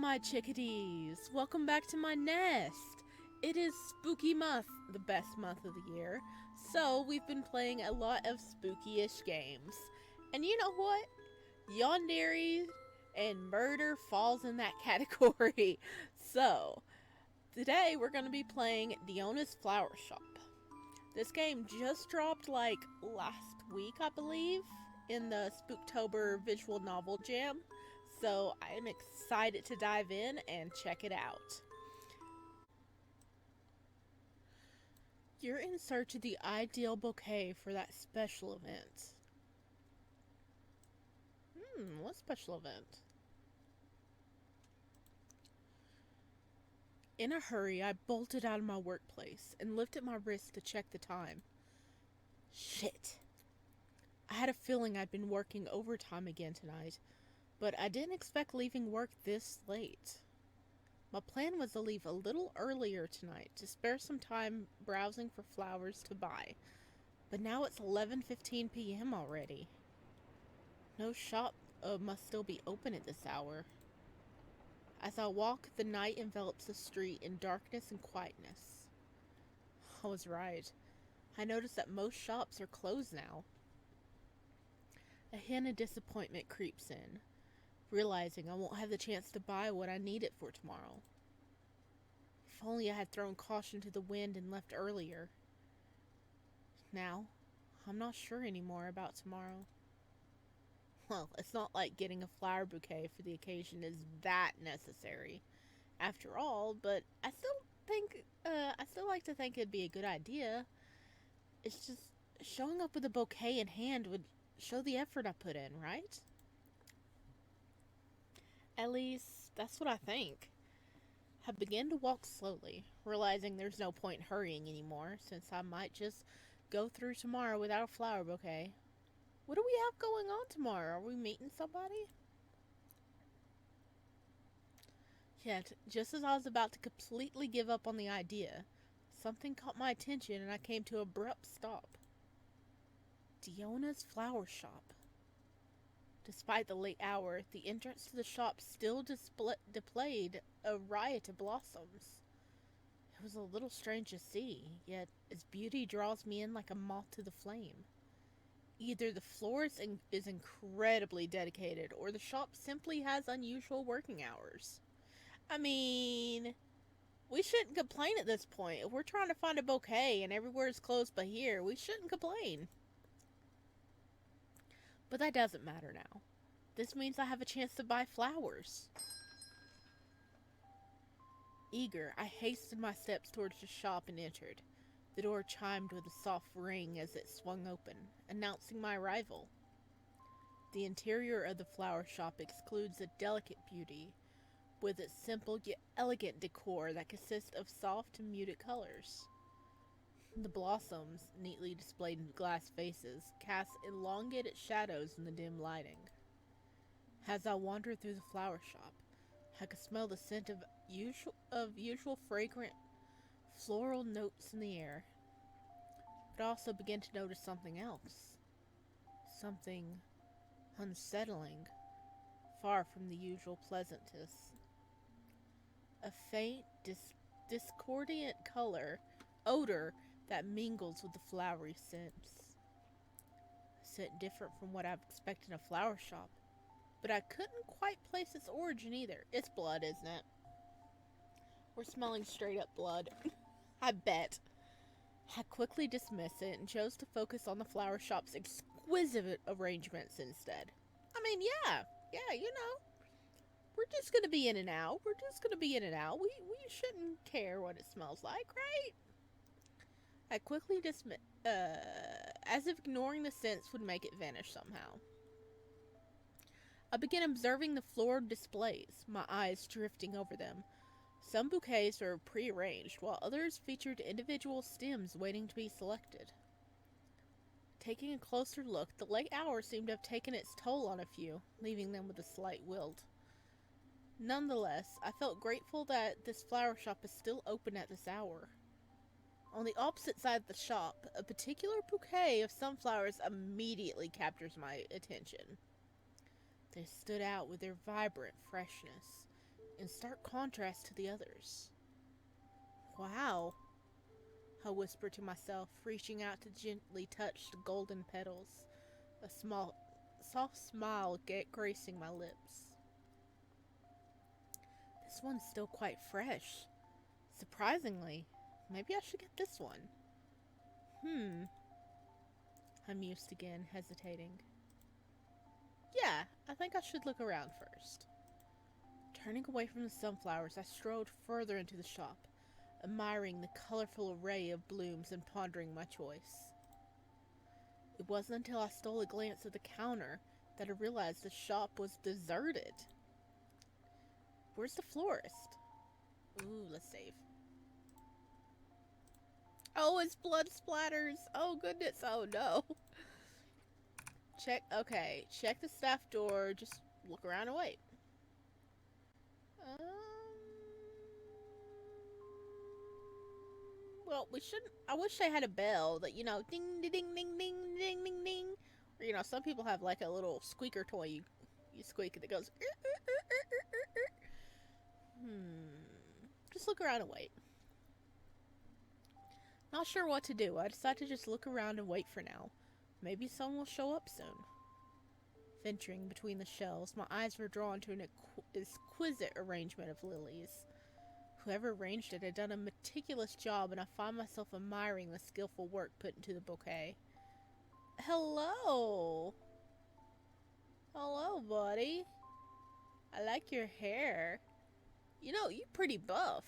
my chickadees! Welcome back to my nest! It is spooky month, the best month of the year, so we've been playing a lot of spooky-ish games. And you know what? Yandere and murder falls in that category. So, today we're going to be playing Diona's Flower Shop. This game just dropped like last week, I believe, in the Spooktober visual novel jam. So I am excited to dive in and check it out. You're in search of the ideal bouquet for that special event. What special event? In a hurry, I bolted out of my workplace and lifted my wrist to check the time. Shit. I had a feeling I'd been working overtime again tonight, but I didn't expect leaving work this late. My plan was to leave a little earlier tonight to spare some time browsing for flowers to buy, but now it's 11:15 p.m. already. No shop must still be open at this hour. As I walk, the night envelops the street in darkness and quietness. I was right. I noticed that most shops are closed now. A hint of disappointment creeps in, realizing I won't have the chance to buy what I need it for tomorrow. If only I had thrown caution to the wind and left earlier. Now, I'm not sure anymore about tomorrow. Well, it's not like getting a flower bouquet for the occasion is that necessary, after all, but I still like to think it'd be a good idea. It's just, showing up with a bouquet in hand would show the effort I put in, right? At least, that's what I think. I begin to walk slowly, realizing there's no point hurrying anymore, since I might just go through tomorrow without a flower bouquet. What do we have going on tomorrow? Are we meeting somebody? Yet, just as I was about to completely give up on the idea, something caught my attention and I came to an abrupt stop. Diona's Flower Shop. Despite the late hour, the entrance to the shop still displayed a riot of blossoms. It was a little strange to see, yet its beauty draws me in like a moth to the flame. Either the florist is incredibly dedicated, or the shop simply has unusual working hours. I mean, we shouldn't complain at this point. If we're trying to find a bouquet and everywhere is closed but here, we shouldn't complain. But that doesn't matter now. This means I have a chance to buy flowers. Eager, I hastened my steps towards the shop and entered. The door chimed with a soft ring as it swung open, announcing my arrival. The interior of the flower shop excludes a delicate beauty, with its simple yet elegant decor that consists of soft and muted colors. The blossoms, neatly displayed in glass vases, cast elongated shadows in the dim lighting. As I wandered through the flower shop, I could smell the scent of usual fragrant floral notes in the air, but I also began to notice something else. Something unsettling, far from the usual pleasantness. A faint, discordant odor that mingles with the flowery scents. A scent different from what I've expected in a flower shop, but I couldn't quite place its origin either. It's blood, isn't it? We're smelling straight up blood. I bet. I quickly dismissed it and chose to focus on the flower shop's exquisite arrangements instead. I mean, yeah, we're just gonna be in and out. We shouldn't care what it smells like, right? I quickly dismissed, as if ignoring the scents would make it vanish somehow. I began observing the floral displays, my eyes drifting over them. Some bouquets were prearranged, while others featured individual stems waiting to be selected. Taking a closer look, the late hour seemed to have taken its toll on a few, leaving them with a slight wilt. Nonetheless, I felt grateful that this flower shop is still open at this hour. On the opposite side of the shop, a particular bouquet of sunflowers immediately captures my attention. They stood out with their vibrant freshness, in stark contrast to the others. Wow, I whispered to myself, reaching out to gently touch the golden petals, a small, soft smile gracing my lips. This one's still quite fresh. Surprisingly, maybe I should get this one. I mused again, hesitating. Yeah, I think I should look around first. Turning away from the sunflowers, I strolled further into the shop, admiring the colorful array of blooms and pondering my choice. It wasn't until I stole a glance at the counter that I realized the shop was deserted. Where's the florist? Ooh, let's save. Oh, it's blood splatters. Oh, goodness. Oh, no. Check the staff door. Just look around and wait. Well, we shouldn't. I wish they had a bell that, ding, ding, ding, ding, ding, ding, ding, ding. Or, some people have like a little squeaker toy you squeak and it goes. Just look around and wait. Not sure what to do. I decided to just look around and wait for now. Maybe someone will show up soon. Venturing between the shelves, my eyes were drawn to an exquisite arrangement of lilies. Whoever arranged it had done a meticulous job, and I found myself admiring the skillful work put into the bouquet. Hello! Hello, buddy. I like your hair. You're pretty buff.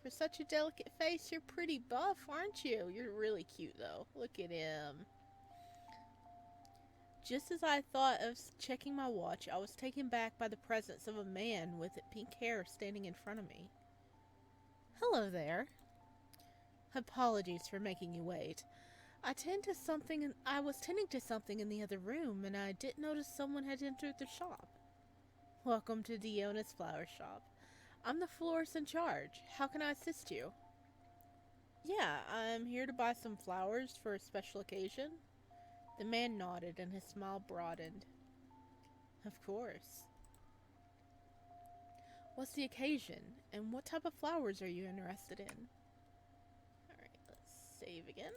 For such a delicate face, you're pretty buff, aren't you? You're really cute, though. Look at him. Just as I thought of checking my watch, I was taken back by the presence of a man with pink hair standing in front of me. Hello there. Apologies for making you wait. I was tending to something in the other room, and I didn't notice someone had entered the shop. Welcome to Diona's flower shop. I'm the florist in charge. How can I assist you? Yeah, I'm here to buy some flowers for a special occasion. The man nodded and his smile broadened. Of course. What's the occasion, and what type of flowers are you interested in? Alright, let's save again.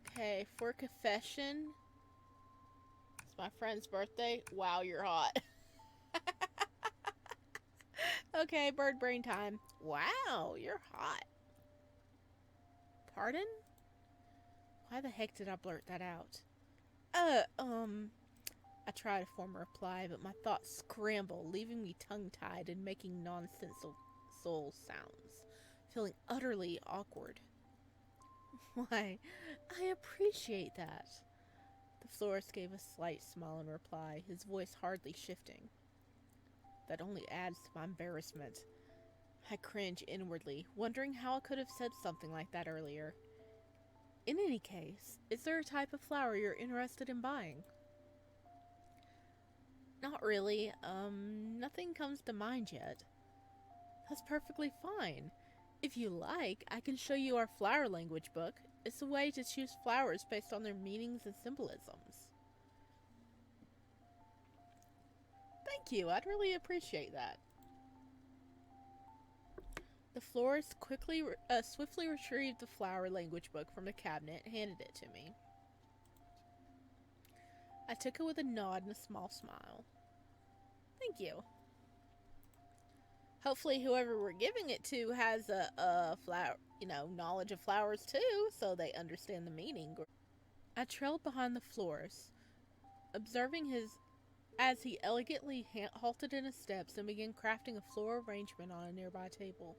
Okay, for confession, it's my friend's birthday. Wow, you're hot. Okay, bird brain time. Wow, you're hot. Pardon? Why the heck did I blurt that out? I tried to form a reply, but my thoughts scrambled, leaving me tongue-tied and making nonsensical soul sounds, feeling utterly awkward. Why, I appreciate that. The florist gave a slight smile in reply, his voice hardly shifting. That only adds to my embarrassment. I cringe inwardly, wondering how I could have said something like that earlier. In any case, is there a type of flower you're interested in buying? Not really. Nothing comes to mind yet. That's perfectly fine. If you like, I can show you our flower language book. It's a way to choose flowers based on their meanings and symbolisms. Thank you, I'd really appreciate that. The florist swiftly retrieved the flower language book from the cabinet and handed it to me. I took it with a nod and a small smile. Thank you. Hopefully whoever we're giving it to has a flower, knowledge of flowers too, so they understand the meaning. I trailed behind the florist, observing as he elegantly halted in his steps and began crafting a floral arrangement on a nearby table.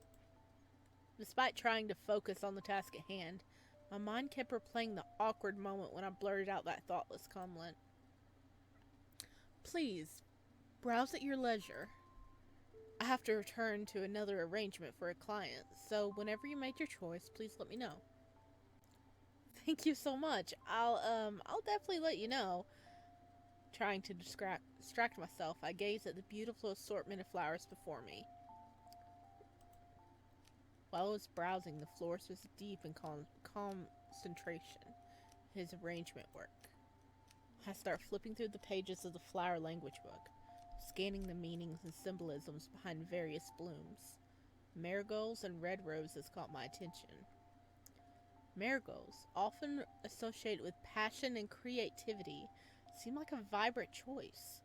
Despite trying to focus on the task at hand, my mind kept replaying the awkward moment when I blurted out that thoughtless comment. Please, browse at your leisure. I have to return to another arrangement for a client, so whenever you make your choice, please let me know. Thank you so much. I'll definitely let you know. Trying to distract myself, I gazed at the beautiful assortment of flowers before me. While I was browsing, the florist was deep in concentration, his arrangement work. I start flipping through the pages of the flower language book, scanning the meanings and symbolisms behind various blooms. Marigolds and red roses caught my attention. Marigolds, often associated with passion and creativity, seem like a vibrant choice.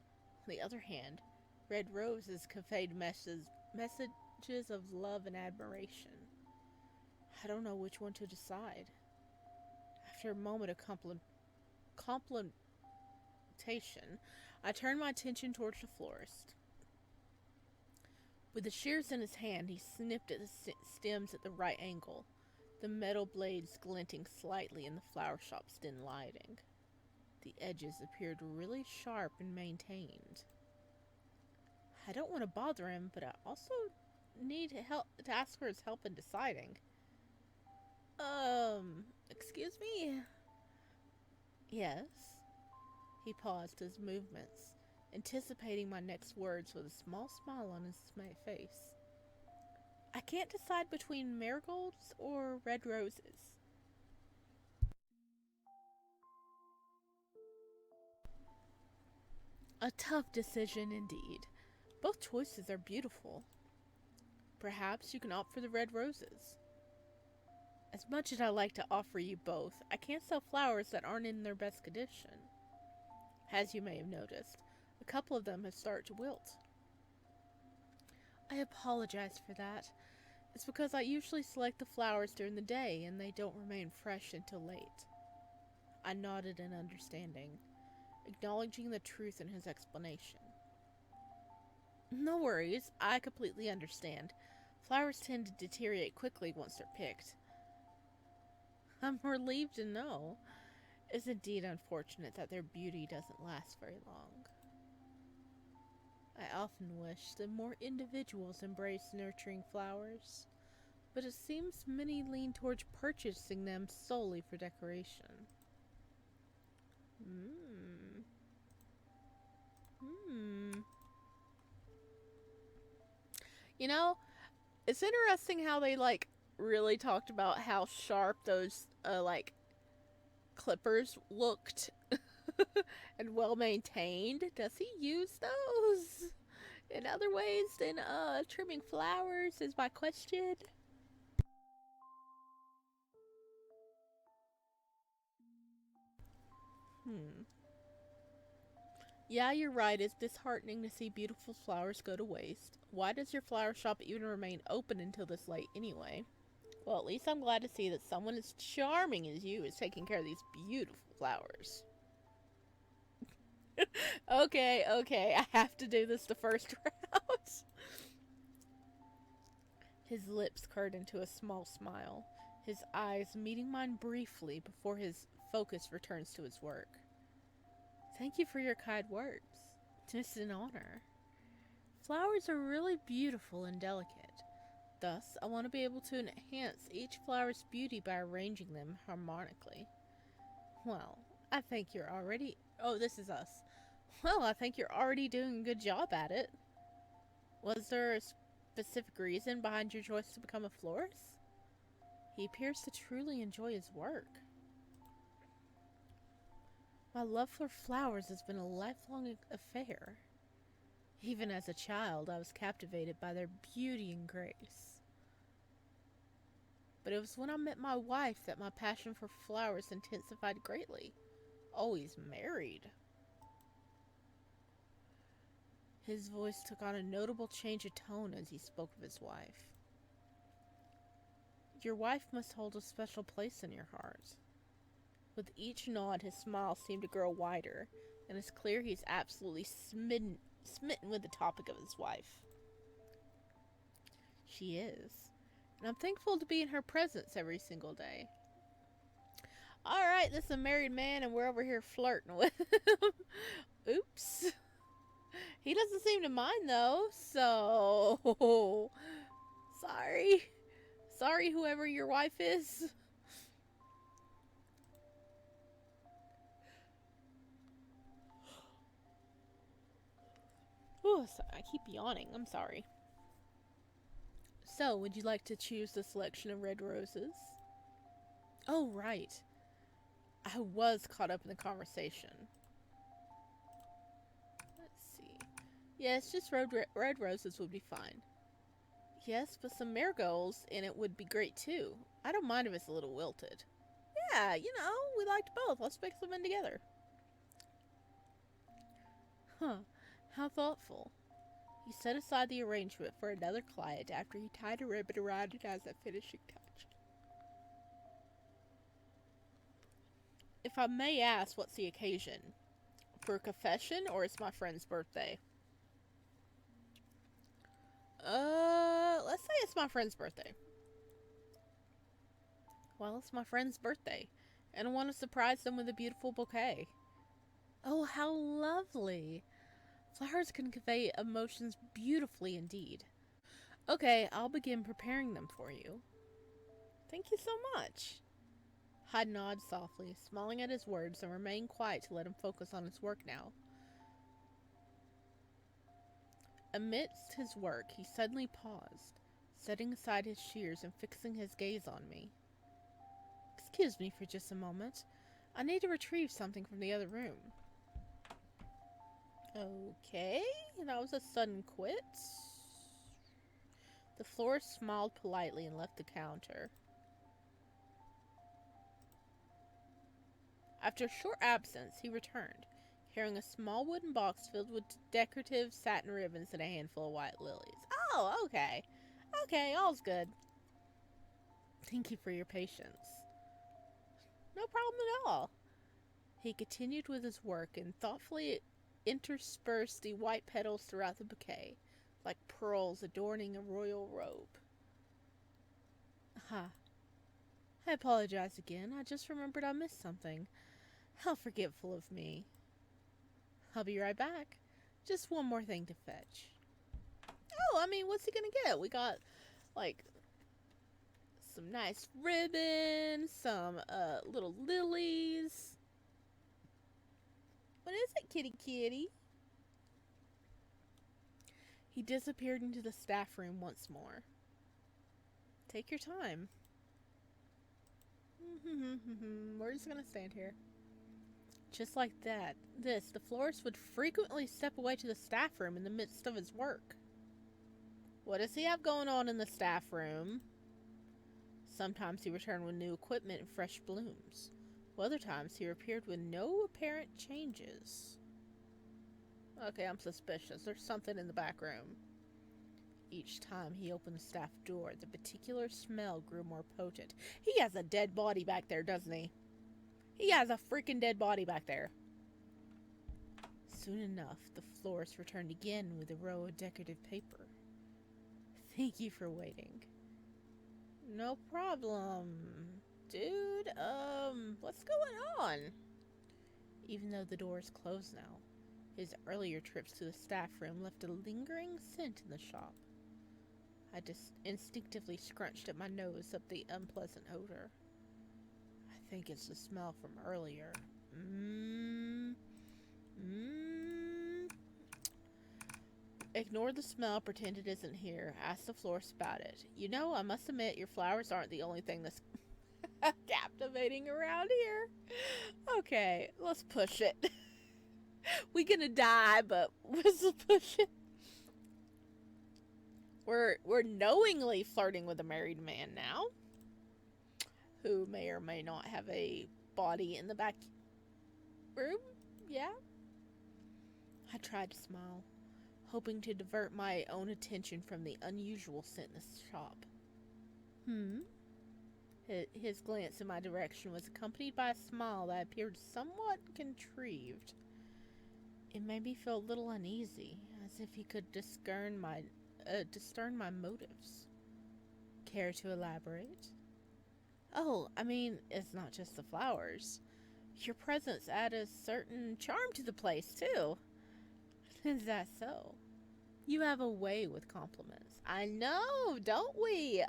On the other hand, red roses conveyed messages of love and admiration. I don't know which one to decide. After a moment of contemplation, I turned my attention towards the florist. With the shears in his hand, he snipped at the stems at the right angle, the metal blades glinting slightly in the flower shop's dim lighting. The edges appeared really sharp and maintained. I don't want to bother him, but I also need help to ask for his help in deciding. Excuse me? Yes. He paused his movements, anticipating my next words with a small smile on his face. I can't decide between marigolds or red roses. A tough decision indeed. Both choices are beautiful. Perhaps you can opt for the red roses. As much as I like to offer you both, I can't sell flowers that aren't in their best condition. As you may have noticed, a couple of them have started to wilt. I apologize for that. It's because I usually select the flowers during the day and they don't remain fresh until late. I nodded in understanding, acknowledging the truth in his explanation. No worries, I completely understand. Flowers tend to deteriorate quickly once they're picked. I'm relieved to know. It's indeed unfortunate that their beauty doesn't last very long. I often wish that more individuals embrace nurturing flowers, but it seems many lean towards purchasing them solely for decoration. You know, it's interesting how they, really talked about how sharp those, clippers looked and well maintained. Does he use those in other ways than trimming flowers? Is my question. Yeah, you're right. It's disheartening to see beautiful flowers go to waste. Why does your flower shop even remain open until this late anyway? Well, at least I'm glad to see that someone as charming as you is taking care of these beautiful flowers. Okay, I have to do this the first round. His lips curved into a small smile, his eyes meeting mine briefly before his focus returns to his work. Thank you for your kind words. It's an honor. Flowers are really beautiful and delicate. Thus, I want to be able to enhance each flower's beauty by arranging them harmonically. Well, I think you're already... Oh, this is us. Well, I think you're already doing a good job at it. Was there a specific reason behind your choice to become a florist? He appears to truly enjoy his work. My love for flowers has been a lifelong affair. Even as a child, I was captivated by their beauty and grace. But it was when I met my wife that my passion for flowers intensified greatly. Always married. His voice took on a notable change of tone as he spoke of his wife. Your wife must hold a special place in your heart. With each nod, his smile seemed to grow wider, and it's clear he's absolutely smitten with the topic of his wife. She is, and I'm thankful to be in her presence every single day. Alright, this is a married man, and we're over here flirting with him. Oops. He doesn't seem to mind, though, so... Sorry. Sorry, whoever your wife is. Ooh, I keep yawning. I'm sorry. So, would you like to choose the selection of red roses? Oh, right. I was caught up in the conversation. Yes, just red roses would be fine. Yes, but some marigolds in it would be great too. I don't mind if it's a little wilted. Yeah, we liked both. Let's mix them in together. Huh, how thoughtful. He set aside the arrangement for another client after he tied a ribbon around it as a finishing touch. If I may ask, what's the occasion? For a confession, or it's my friend's birthday? Let's say it's my friend's birthday. Well, it's my friend's birthday, and I want to surprise them with a beautiful bouquet. Oh, how lovely! Flowers can convey emotions beautifully indeed. Okay, I'll begin preparing them for you. Thank you so much. Hyde nodded softly, smiling at his words, and remained quiet to let him focus on his work now. Amidst his work, he suddenly paused, setting aside his shears and fixing his gaze on me. Excuse me for just a moment. I need to retrieve something from the other room. Okay, that was a sudden quit. The florist smiled politely and left the counter. After a short absence, he returned, carrying a small wooden box filled with decorative satin ribbons and a handful of white lilies. Oh, okay. Okay, all's good. Thank you for your patience. No problem at all. He continued with his work and thoughtfully interspersed the white petals throughout the bouquet, like pearls adorning a royal robe. Ha. I apologize again. I just remembered I missed something. How forgetful of me. I'll be right back. Just one more thing to fetch. Oh, what's he gonna get? We got, like, some nice ribbons, some, little lilies. What is it, kitty kitty? He disappeared into the staff room once more. Take your time. We're just gonna stand here. Just like that, the florist would frequently step away to the staff room in the midst of his work. What does he have going on in the staff room? Sometimes he returned with new equipment and fresh blooms. Other times he appeared with no apparent changes. Okay, I'm suspicious. There's something in the back room. Each time he opened the staff door, the particular smell grew more potent. He has a dead body back there, doesn't he? He has a freaking dead body back there. Soon enough, the florist returned again with a row of decorative paper. Thank you for waiting. No problem. Dude, what's going on? Even though the door is closed now, his earlier trips to the staff room left a lingering scent in the shop. I just instinctively scrunched at my nose up the unpleasant odor. I think it's the smell from earlier. Ignore the smell, pretend it isn't here. Ask the florist about it. I must admit, your flowers aren't the only thing that's captivating around here. Okay, let's push it. We gonna die, but let's push it. We're knowingly flirting with a married man now, who may or may not have a body in the back room. Yeah. I tried to smile, hoping to divert my own attention from the unusual scent in the shop. His glance in my direction was accompanied by a smile that appeared somewhat contrived. It made me feel a little uneasy, as if he could discern my motives. Care to elaborate? Oh, it's not just the flowers. Your presence add a certain charm to the place, too. Is that so? You have a way with compliments. I know, don't we?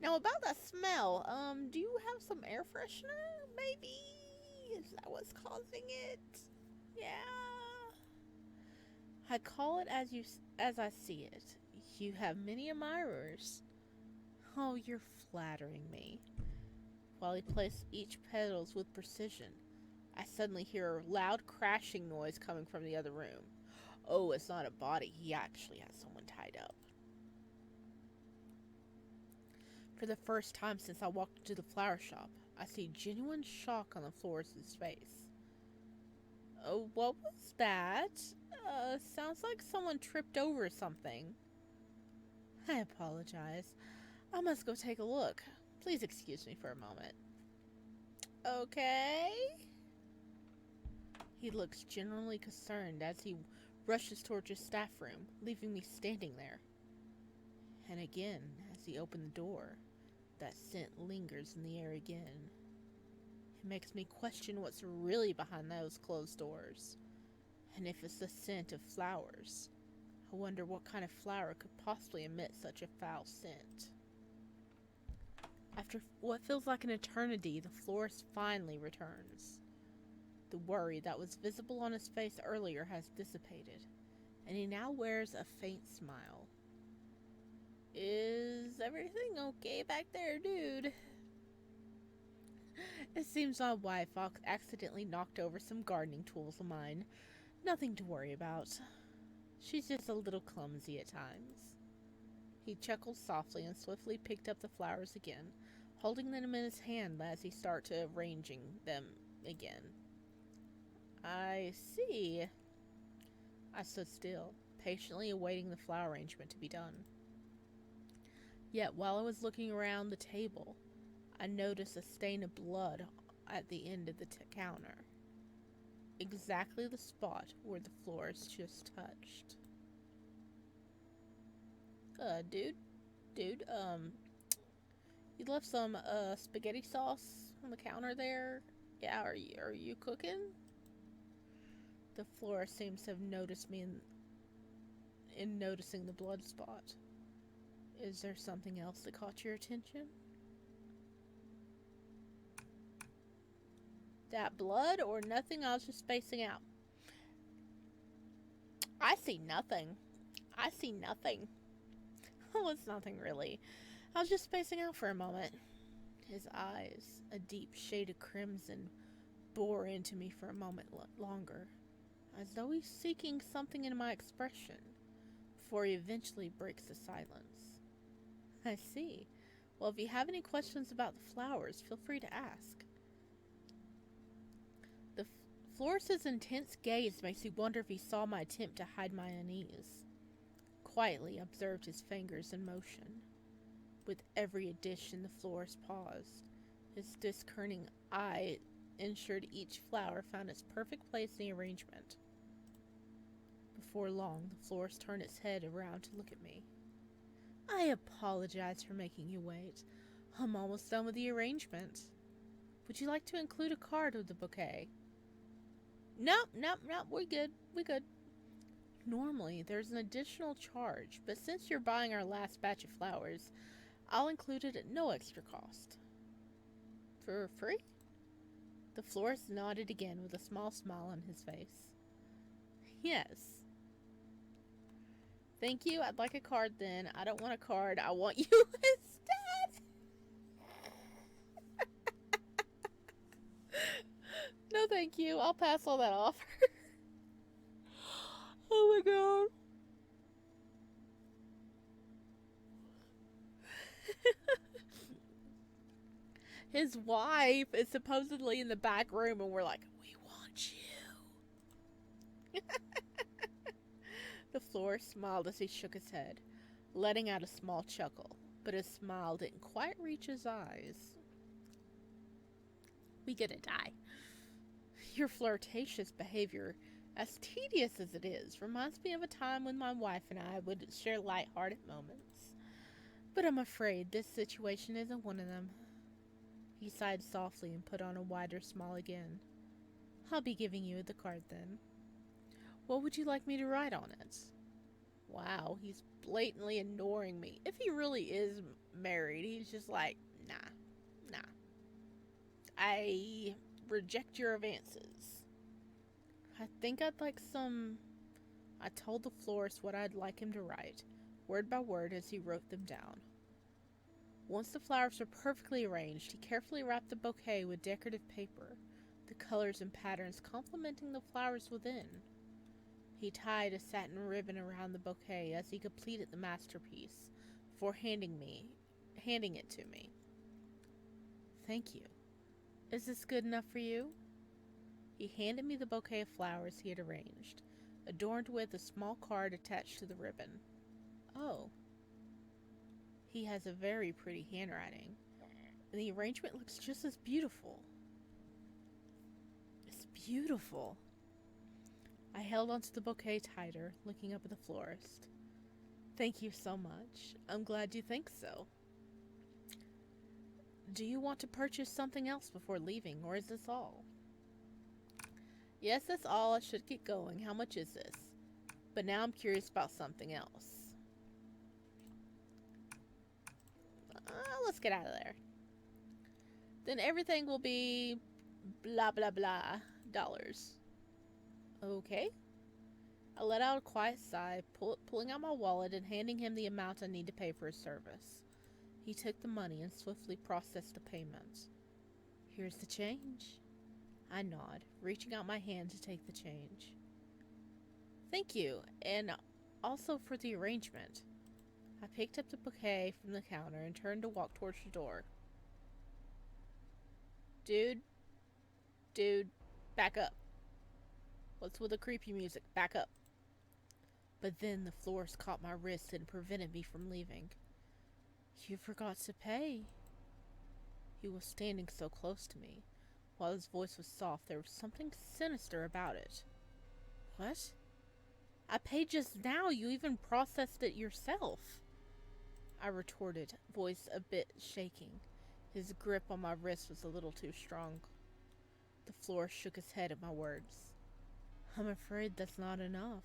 Now about that smell, do you have some air freshener, maybe? Is that what's causing it? Yeah. I call it as I see it. You have many admirers. Oh, you're flattering me. While he placed each petals with precision, I suddenly hear a loud crashing noise coming from the other room. Oh, it's not a body. He actually has someone tied up. For the first time since I walked into the flower shop, I see genuine shock on the florist's face. Oh, what was that? Sounds like someone tripped over something. I apologize. I must go take a look. Please excuse me for a moment. Okay. He looks genuinely concerned as he rushes towards his staff room, leaving me standing there. And again, as he opened the door, that scent lingers in the air again. It makes me question what's really behind those closed doors. And if it's the scent of flowers, I wonder what kind of flower could possibly emit such a foul scent. After what feels like an eternity, the florist finally returns. The worry that was visible on his face earlier has dissipated, and he now wears a faint smile. Is everything okay back there, dude? It seems my wife accidentally knocked over some gardening tools of mine. Nothing to worry about. She's just a little clumsy at times. He chuckled softly and swiftly picked up the flowers again, holding them in his hand as he started arranging them again. I see. I stood still, patiently awaiting the flower arrangement to be done. Yet while I was looking around the table, I noticed a stain of blood at the end of the counter. Exactly the spot where the florist just touched. Dude, you left some, spaghetti sauce on the counter there? Yeah, are you cooking? The florist seems to have noticed me in noticing the blood spot. Is there something else that caught your attention? That blood or nothing? I was just spacing out. I see nothing. Oh, it's nothing really. I was just spacing out for a moment. His eyes, a deep shade of crimson, bore into me for a moment longer, as though he's seeking something in my expression, before he eventually breaks the silence. I see. Well, if you have any questions about the flowers, feel free to ask. The florist's intense gaze makes me wonder if he saw my attempt to hide my unease. Quietly observed his fingers in motion. With every addition, the florist paused. His discerning eye ensured each flower found its perfect place in the arrangement. Before long, the florist turned its head around to look at me. I apologize for making you wait. I'm almost done with the arrangement. Would you like to include a card with the bouquet? Nope, we're good. Normally, there's an additional charge, but since you're buying our last batch of flowers, I'll include it at no extra cost. For free? The florist nodded again with a small smile on his face. Yes. Thank you, I'd like a card then. I don't want a card, I want you instead. No thank you, I'll pass all that off. Oh my god. His wife is supposedly in the back room and we're like, we want you. The florist smiled as he shook his head, letting out a small chuckle, but his smile didn't quite reach his eyes. We gonna die. Your flirtatious behavior, as tedious as it is, reminds me of a time when my wife and I would share light-hearted moments. But I'm afraid this situation isn't one of them. He sighed softly and put on a wider smile again. I'll be giving you the card then. What would you like me to write on it? Wow, he's blatantly ignoring me. If he really is married, he's just like, nah. I reject your advances. I think I'd like some... I told the florist what I'd like him to write, word by word as he wrote them down. Once the flowers were perfectly arranged, he carefully wrapped the bouquet with decorative paper, the colors and patterns complementing the flowers within. He tied a satin ribbon around the bouquet as he completed the masterpiece before handing it to me. Thank you. Is this good enough for you? He handed me the bouquet of flowers he had arranged, adorned with a small card attached to the ribbon. Oh. He has a very pretty handwriting, and the arrangement looks just as beautiful. It's beautiful. I held onto the bouquet tighter, looking up at the florist. Thank you so much. I'm glad you think so. Do you want to purchase something else before leaving, or is this all? Yes, that's all. I should get going. How much is this? But now I'm curious about something else. Let's get out of there. Then everything will be blah blah blah dollars. Okay. I let out a quiet sigh, pulling out my wallet and handing him the amount I need to pay for his service. He took the money and swiftly processed the payment. Here's the change. I nod, reaching out my hand to take the change. Thank you, and also for the arrangement. I picked up the bouquet from the counter and turned to walk towards the door. Dude, back up. What's with the creepy music? Back up. But then the florist caught my wrist and prevented me from leaving. You forgot to pay. He was standing so close to me. While his voice was soft, there was something sinister about it. What? I paid just now. You even processed it yourself. I retorted, voice a bit shaking. His grip on my wrist was a little too strong. The florist shook his head at my words. I'm afraid that's not enough.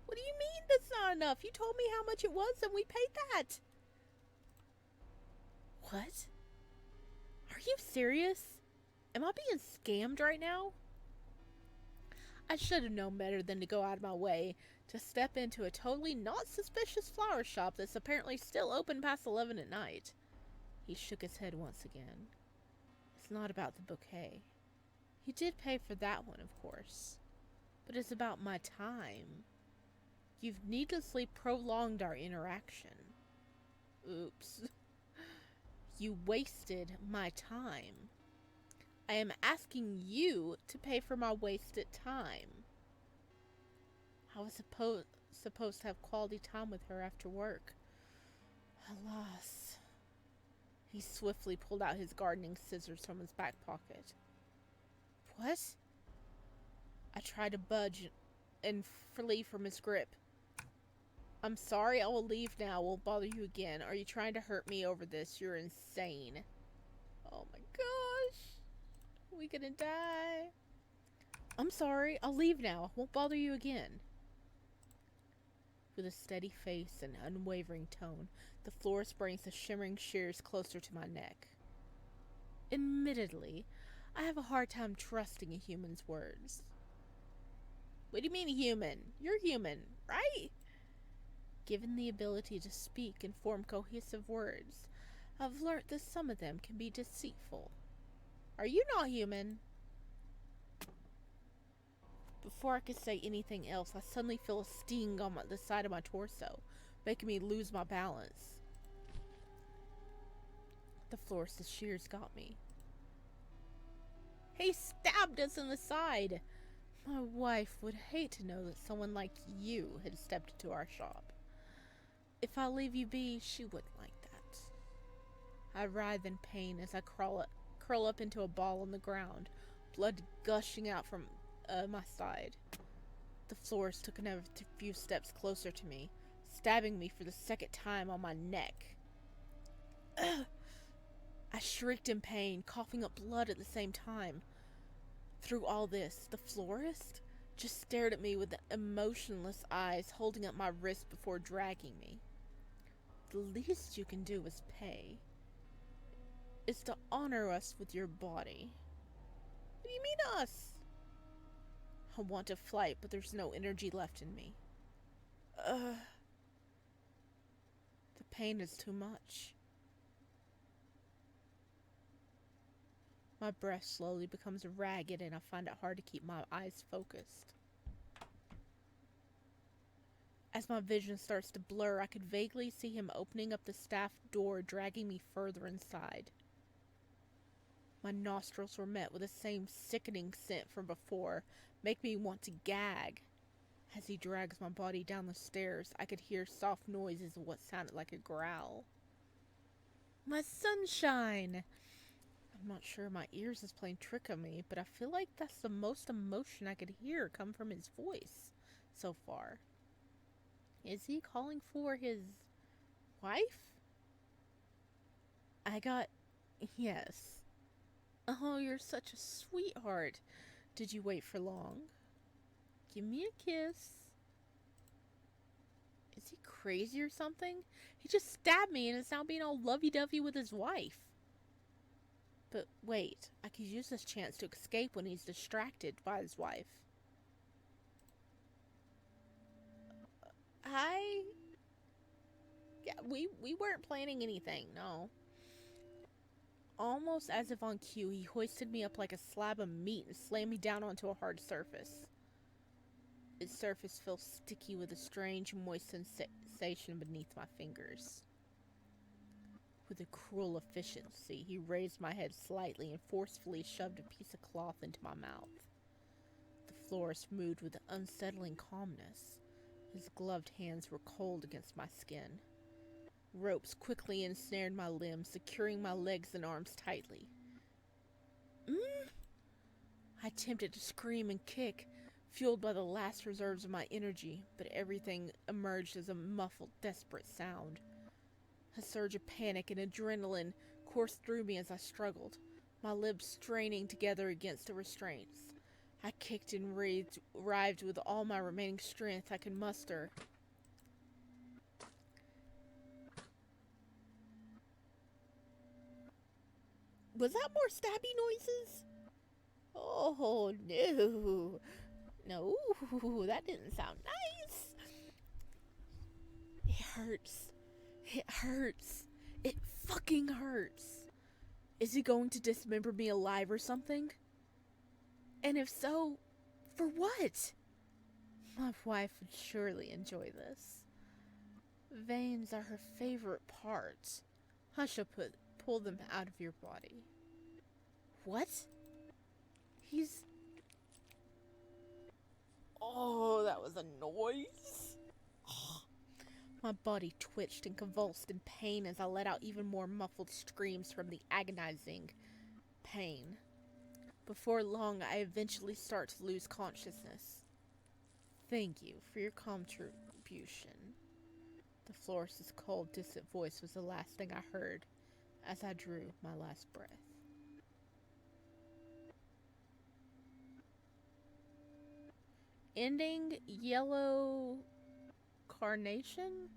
What do you mean that's not enough? You told me how much it was and we paid that. What? Are you serious? Am I being scammed right now? I should have known better than to go out of my way to step into a totally not suspicious flower shop that's apparently still open past 11 at night. He shook his head once again. It's not about the bouquet. You did pay for that one, of course. But it's about my time. You've needlessly prolonged our interaction. Oops. You wasted my time. I am asking you to pay for my wasted time. I was supposed to have quality time with her after work. Alas. He swiftly pulled out his gardening scissors from his back pocket. What? I tried to budge and flee from his grip. I'm sorry, I will leave now. I won't bother you again. Are you trying to hurt me over this? You're insane. Oh my gosh. Are we gonna die? I'm sorry, I'll leave now. I won't bother you again. With a steady face and unwavering tone, the florist brings the shimmering shears closer to my neck. Admittedly, I have a hard time trusting a human's words. What do you mean human? You're human, right? Given the ability to speak and form cohesive words, I've learned that some of them can be deceitful. Are you not human? Before I could say anything else, I suddenly feel a sting on the side of my torso, making me lose my balance. The florist's shears got me. He stabbed us in the side. My wife would hate to know that someone like you had stepped into our shop. If I leave you be, she wouldn't like that. I writhe in pain as I curl up into a ball on the ground, blood gushing out from my side. The florist took another few steps closer to me, stabbing me for the second time on my neck. Ugh! I shrieked in pain, coughing up blood at the same time. Through all this, the florist just stared at me with emotionless eyes, holding up my wrist before dragging me. The least you can do is pay. Is to honor us with your body. What do you mean us? I want to fight, but there's no energy left in me. The pain is too much. My breath slowly becomes ragged and I find it hard to keep my eyes focused. As my vision starts to blur, I could vaguely see him opening up the staff door, dragging me further inside. My nostrils were met with the same sickening scent from before, make me want to gag. As he drags my body down the stairs, I could hear soft noises of what sounded like a growl. My sunshine! I'm not sure my ears is playing trick on me, but I feel like that's the most emotion I could hear come from his voice so far. Is he calling for his wife? I got... Yes. Oh, you're such a sweetheart. Did you wait for long? Give me a kiss. Is he crazy or something? He just stabbed me and is now being all lovey-dovey with his wife. But wait, I could use this chance to escape when he's distracted by his wife. Yeah, we weren't planning anything, no. Almost as if on cue, he hoisted me up like a slab of meat and slammed me down onto a hard surface. Its surface felt sticky with a strange, moist sensation beneath my fingers. With a cruel efficiency, he raised my head slightly and forcefully shoved a piece of cloth into my mouth. The florist moved with unsettling calmness. His gloved hands were cold against my skin. Ropes quickly ensnared my limbs, securing my legs and arms tightly. I attempted to scream and kick, fueled by the last reserves of my energy, but everything emerged as a muffled, desperate sound. A surge of panic and adrenaline coursed through me as I struggled, my lips straining together against the restraints. I kicked and writhed with all my remaining strength I could muster. Was that more stabby noises? Oh, no. No, that didn't sound nice. It hurts. It hurts. It fucking hurts. Is he going to dismember me alive or something? And if so, for what? My wife would surely enjoy this. Veins are her favorite part. Hush, pull them out of your body. What? He's... Oh, that was a noise. Oh. My body twitched and convulsed in pain as I let out even more muffled screams from the agonizing pain. Before long, I eventually start to lose consciousness. Thank you for your contribution. The florist's cold, distant voice was the last thing I heard as I drew my last breath. Ending yellow carnation?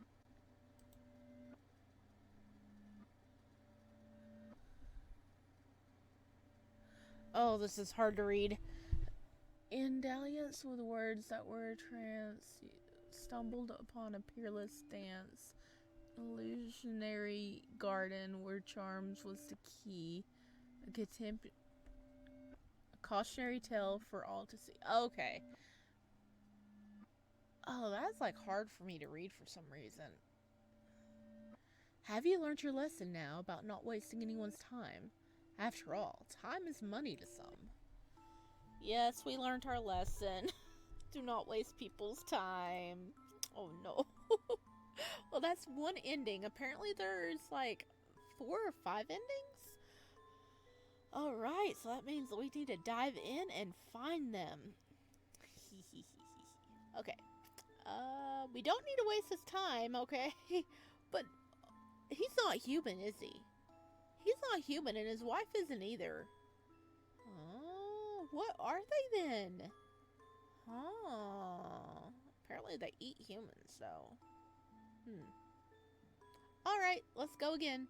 Oh, this is hard to read. In dalliance with words that were stumbled upon a peerless dance, illusionary garden where charms was the key, a cautionary tale for all to see. Okay. Oh, that's like hard for me to read for some reason. Have you learned your lesson now about not wasting anyone's time? After all, time is money to some. Yes, we learned our lesson. Do not waste people's time. Oh no. Well, that's one ending. Apparently there's like 4 or 5 endings? Alright, so that means we need to dive in and find them. Okay. We don't need to waste his time, okay? But he's not human, is he? He's not human, and his wife isn't either. Oh, what are they then? Oh, apparently they eat humans, so. Alright, let's go again.